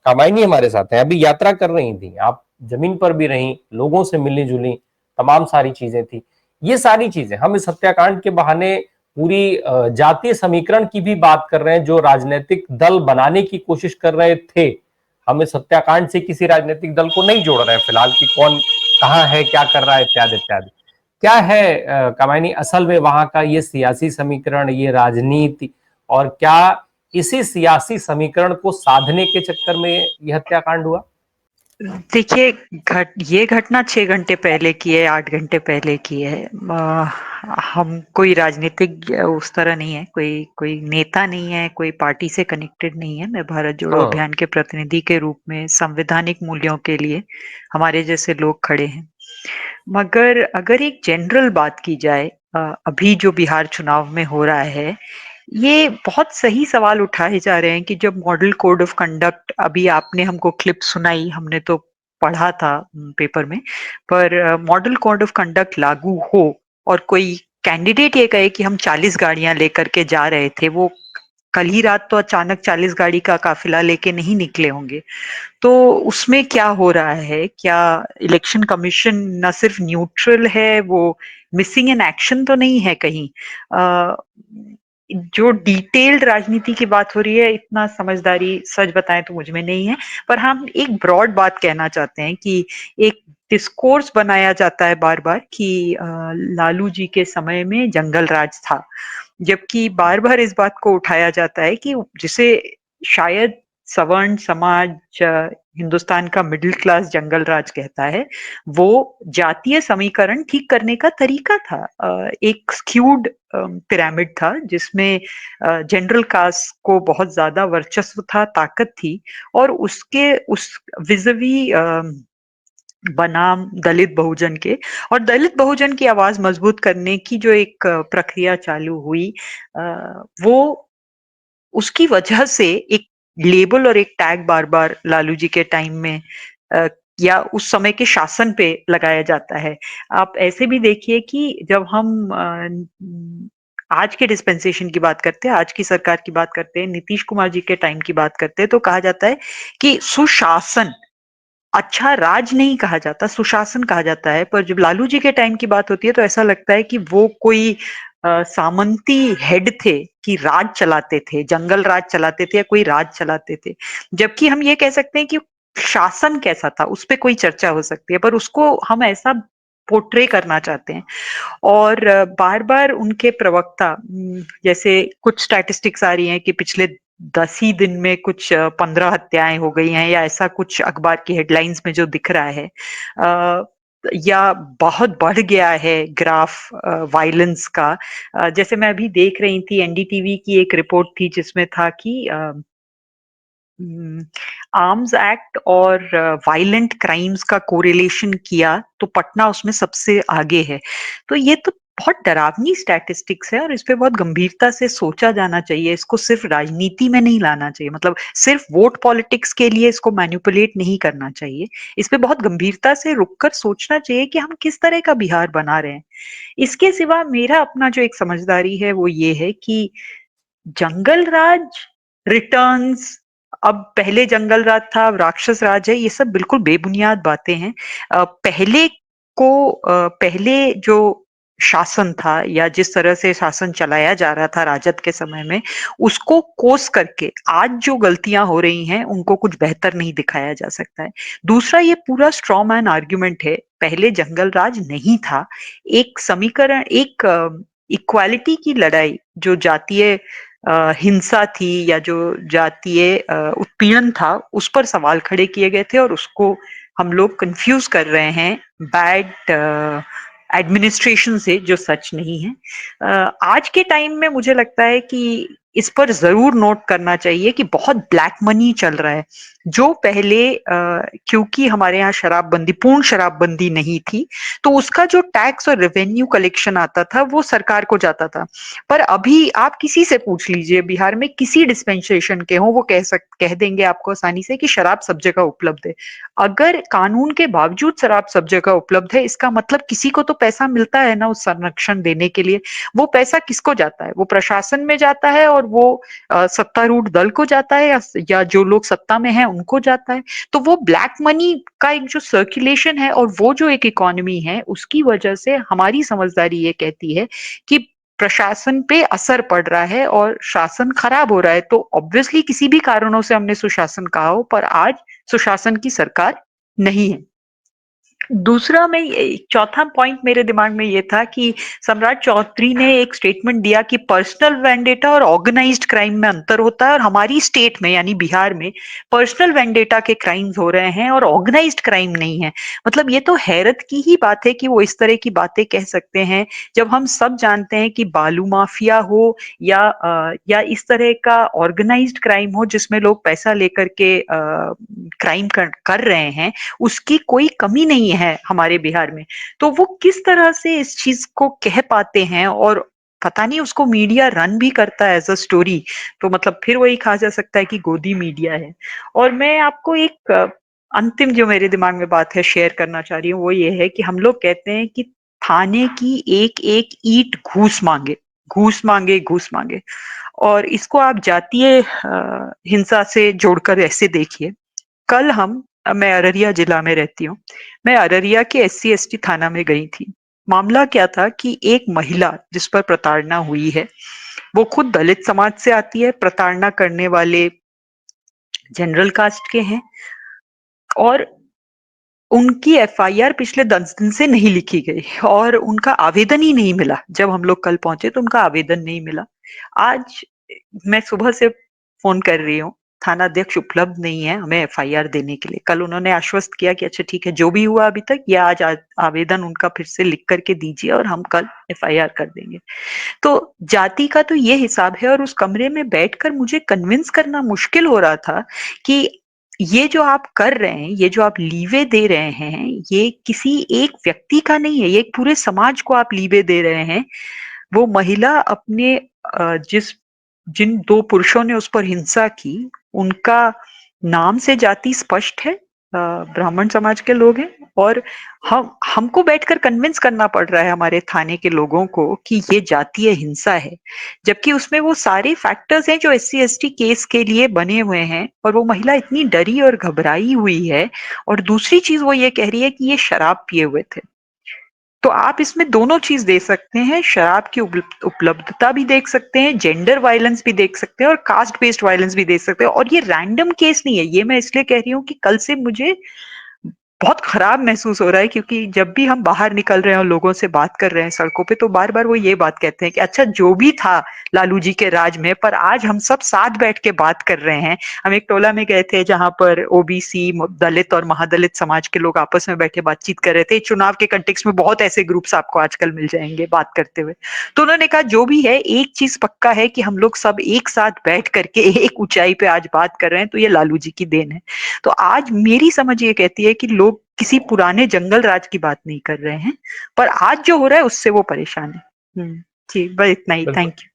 कामायनी हमारे साथ है, अभी यात्रा कर रही थी, आप जमीन पर भी रही, लोगों से मिली जुली, तमाम सारी चीजें थी। ये सारी चीजें हम इस हत्याकांड के बहाने पूरी जातीय समीकरण की भी बात कर रहे हैं, जो राजनीतिक दल बनाने की कोशिश कर रहे थे। हम इस हत्याकांड से किसी राजनीतिक दल को नहीं जोड़ रहे हैं फिलहाल, कि कौन कहाँ है, क्या कर रहा है, इत्यादि इत्यादि। क्या है कामायनी असल में वहां का ये सियासी समीकरण, ये राजनीति, और क्या इसी सियासी समीकरण को साधने के चक्कर में यह हत्याकांड हुआ? देखिए, ये घटना 6 घंटे पहले की है, 8 घंटे पहले की है। हम कोई राजनीतिक उस तरह नहीं है, कोई कोई नेता नहीं है, कोई पार्टी से कनेक्टेड नहीं है। मैं भारत जोड़ो हाँ। अभियान के प्रतिनिधि के रूप में संवैधानिक मूल्यों के लिए हमारे जैसे लोग खड़े हैं। मगर अगर एक जनरल बात की जाए, अभी जो बिहार चुनाव में हो रहा है, ये बहुत सही सवाल उठाए जा रहे हैं कि जब मॉडल कोड ऑफ कंडक्ट, अभी आपने हमको क्लिप सुनाई, हमने तो पढ़ा था पेपर में, पर मॉडल कोड ऑफ कंडक्ट लागू हो और कोई कैंडिडेट ये कहे कि हम 40 गाड़ियां लेकर के जा रहे थे, वो कल ही रात तो अचानक 40 गाड़ी का काफिला लेके नहीं निकले होंगे। तो उसमें क्या हो रहा है, क्या इलेक्शन कमीशन न सिर्फ न्यूट्रल है, वो मिसिंग इन एक्शन तो नहीं है कहीं? अ, जो डिटेल्ड राजनीति की बात हो रही है, इतना समझदारी सच बताएं तो मुझ में नहीं है। पर हम एक ब्रॉड बात कहना चाहते हैं कि एक डिस्कोर्स बनाया जाता है बार बार कि लालू जी के समय में जंगल राज था, जबकि बार बार इस बात को उठाया जाता है कि जिसे शायद सवर्ण समाज, हिंदुस्तान का मिडिल क्लास जंगल राज कहता है, वो जातीय समीकरण ठीक करने का तरीका था। एक स्क्यूड पिरामिड था जिसमें जनरल कास्ट को बहुत ज्यादा वर्चस्व था, ताकत थी, और उसके उस विजवी बनाम दलित बहुजन के, और दलित बहुजन की आवाज मजबूत करने की जो एक प्रक्रिया चालू हुई, वो उसकी वजह से एक लेबल और एक टैग बार बार लालू जी के टाइम में या उस समय के शासन पे लगाया जाता है। आप ऐसे भी देखिए कि जब हम आज के डिस्पेंसेशन की बात करते हैं, आज की सरकार की बात करते हैं, नीतीश कुमार जी के टाइम की बात करते हैं, तो कहा जाता है कि सुशासन, अच्छा राज नहीं कहा जाता, सुशासन कहा जाता है। पर जब लालू जी के टाइम की बात होती है तो ऐसा लगता है कि वो कोई सामंती हेड थे, कि राज चलाते थे, जंगल राज चलाते थे या कोई राज चलाते थे। जबकि हम ये कह सकते हैं कि शासन कैसा था, उस पे कोई चर्चा हो सकती है, पर उसको हम ऐसा पोर्ट्रे करना चाहते हैं। और बार-बार उनके प्रवक्ता, जैसे कुछ स्टैटिस्टिक्स आ रही हैं कि पिछले 10 ही दिन में कुछ 15 हत्याएं हो गई हैं, या ऐसा कुछ अखबार की हेडलाइंस में जो दिख रहा है, या बहुत बढ़ गया है ग्राफ वायलेंस का। जैसे मैं अभी देख रही थी, एनडीटीवी की एक रिपोर्ट थी जिसमें था कि आर्म्स एक्ट और वायलेंट क्राइम्स का कोरिलेशन किया तो पटना उसमें सबसे आगे है। तो ये तो बहुत डरावनी स्टैटिस्टिक्स है, और इस पे बहुत गंभीरता से सोचा जाना चाहिए। इसको सिर्फ राजनीति में नहीं लाना चाहिए, मतलब सिर्फ वोट पॉलिटिक्स के लिए इसको मैनिपुलेट नहीं करना चाहिए। इस पे बहुत गंभीरता से रुक कर सोचना चाहिए कि हम किस तरह का बिहार बना रहे हैं। इसके सिवा मेरा अपना जो एक समझदारी है वो ये है कि जंगल राज रिटर्न्स, अब पहले जंगल राज था, अब राक्षस राज है, ये सब बिल्कुल बेबुनियाद बातें हैं। पहले जो शासन था या जिस तरह से शासन चलाया जा रहा था राजद के समय में, उसको कोस करके आज जो गलतियां हो रही हैं उनको कुछ बेहतर नहीं दिखाया जा सकता है। दूसरा, ये पूरा स्ट्रॉ मैन आर्ग्यूमेंट है, पहले जंगल राज नहीं था। एक समीकरण, एक इक्वालिटी की लड़ाई, जो जातीय हिंसा थी या जो जातीय उत्पीड़न था, उस पर सवाल खड़े किए गए थे, और उसको हम लोग कंफ्यूज कर रहे हैं बैड एडमिनिस्ट्रेशन से, जो सच नहीं है। आज के टाइम में मुझे लगता है कि इस पर जरूर नोट करना चाहिए कि बहुत ब्लैक मनी चल रहा है, जो पहले क्योंकि हमारे यहाँ शराबबंदी, पूर्ण शराबबंदी नहीं थी, तो उसका जो टैक्स और रेवेन्यू कलेक्शन आता था वो सरकार को जाता था। पर अभी आप किसी से पूछ लीजिए, बिहार में किसी डिस्पेंसेशन के हो, वो कह देंगे आपको आसानी से कि शराब सब जगह उपलब्ध है। अगर कानून के बावजूद शराब सब जगह उपलब्ध है, इसका मतलब किसी को तो पैसा मिलता है ना उस संरक्षण देने के लिए। वो पैसा किसको जाता है? वो प्रशासन में जाता है, और वो सत्तारूढ़ दल को जाता है, या जो लोग सत्ता में हैं उनको जाता है। तो वो ब्लैक मनी का एक जो सर्कुलेशन है और वो जो एक इकोनॉमी है, उसकी वजह से हमारी समझदारी ये कहती है कि प्रशासन पे असर पड़ रहा है और शासन खराब हो रहा है। तो ऑब्वियसली किसी भी कारणों से हमने सुशासन कहा हो, पर आज सुशासन की सरकार नहीं है। दूसरा मैं चौथा पॉइंट मेरे दिमाग में ये था कि सम्राट चौधरी ने एक स्टेटमेंट दिया कि पर्सनल वेंडेटा और ऑर्गेनाइज्ड क्राइम में अंतर होता है, और हमारी स्टेट में यानी बिहार में पर्सनल वेंडेटा के क्राइम्स हो रहे हैं और ऑर्गेनाइज्ड क्राइम नहीं है। मतलब ये तो हैरत की ही बात है कि वो इस तरह की बातें कह सकते हैं, जब हम सब जानते हैं कि बालू माफिया हो या इस तरह का ऑर्गेनाइज्ड क्राइम हो जिसमें लोग पैसा लेकर के क्राइम कर रहे हैं, उसकी कोई कमी नहीं है हमारे बिहार में। तो वो किस तरह से इस चीज को कह पाते हैं, और पता नहीं उसको मीडिया रन भी करता है एज अ स्टोरी। तो मतलब फिर वही कहा जा सकता है कि गोदी मीडिया है। और मैं आपको एक अंतिम जो मेरे दिमाग में बात है शेयर करना चाह रही हूँ, वो ये है कि हम लोग कहते हैं कि थाने की एक एक ईंट घूस मांगे, घूस मांगे, घूस मांगे। और इसको आप जातीय हिंसा से जोड़कर ऐसे देखिए। कल मैं अररिया जिला में रहती हूँ। मैं अररिया के एससी एसटी थाना में गई थी। मामला क्या था कि एक महिला जिस पर प्रताड़ना हुई है, वो खुद दलित समाज से आती है, प्रताड़ना करने वाले जनरल कास्ट के हैं, और उनकी एफआईआर पिछले 10 दिन से नहीं लिखी गई और उनका आवेदन ही नहीं मिला। जब हम लोग कल पहुंचे तो उनका आवेदन नहीं मिला। आज मैं सुबह से फोन कर रही हूँ, थाना अध्यक्ष उपलब्ध नहीं है हमें एफआईआर देने के लिए। कल उन्होंने आश्वस्त किया कि अच्छा ठीक है, जो भी हुआ अभी तक, या आज आवेदन उनका फिर से लिख करके दीजिए और हम कल एफआईआर कर देंगे। तो जाति का तो ये हिसाब है, और उस कमरे में बैठकर मुझे कन्विंस करना मुश्किल हो रहा था कि ये जो आप कर रहे हैं, ये जो आप लीवे दे रहे हैं, ये किसी एक व्यक्ति का नहीं है, ये एक पूरे समाज को आप लीवे दे रहे हैं। वो महिला अपने जिस जिन दो पुरुषों ने उस पर हिंसा की, उनका नाम से जाति स्पष्ट है, ब्राह्मण समाज के लोग हैं। और हमको बैठकर कन्विंस करना पड़ रहा है हमारे थाने के लोगों को कि ये जातीय हिंसा है, जबकि उसमें वो सारे फैक्टर्स हैं जो एससी एसटी केस के लिए बने हुए हैं, और वो महिला इतनी डरी और घबराई हुई है। और दूसरी चीज वो ये कह रही है कि ये शराब पिए हुए थे। तो आप इसमें दोनों चीज दे सकते हैं, शराब की उपलब्धता भी देख सकते हैं, जेंडर वायलेंस भी देख सकते हैं, और कास्ट बेस्ड वायलेंस भी देख सकते हैं। और ये रैंडम केस नहीं है, ये मैं इसलिए कह रही हूँ कि कल से मुझे बहुत खराब महसूस हो रहा है, क्योंकि जब भी हम बाहर निकल रहे हैं और लोगों से बात कर रहे हैं सड़कों पे, तो बार बार वो ये बात कहते हैं कि अच्छा जो भी था लालू जी के राज में, पर आज हम सब साथ बैठ के बात कर रहे हैं। हम एक टोला में गए थे जहां पर ओबीसी, दलित और महादलित समाज के लोग आपस में बैठे बातचीत कर रहे थे। चुनाव के कंटेक्स्ट में बहुत ऐसे ग्रुप्स आपको आजकल मिल जाएंगे बात करते हुए। तो उन्होंने कहा जो भी है, एक चीज पक्का है कि हम लोग सब एक साथ बैठ करके एक ऊंचाई पे आज बात कर रहे हैं, तो ये लालू जी की देन है। तो आज मेरी समझ ये कहती है कि लोग किसी पुराने जंगल राज की बात नहीं कर रहे हैं, पर आज जो हो रहा है उससे वो परेशान है। जी, बस इतना ही। बिल्कुल। Thank you.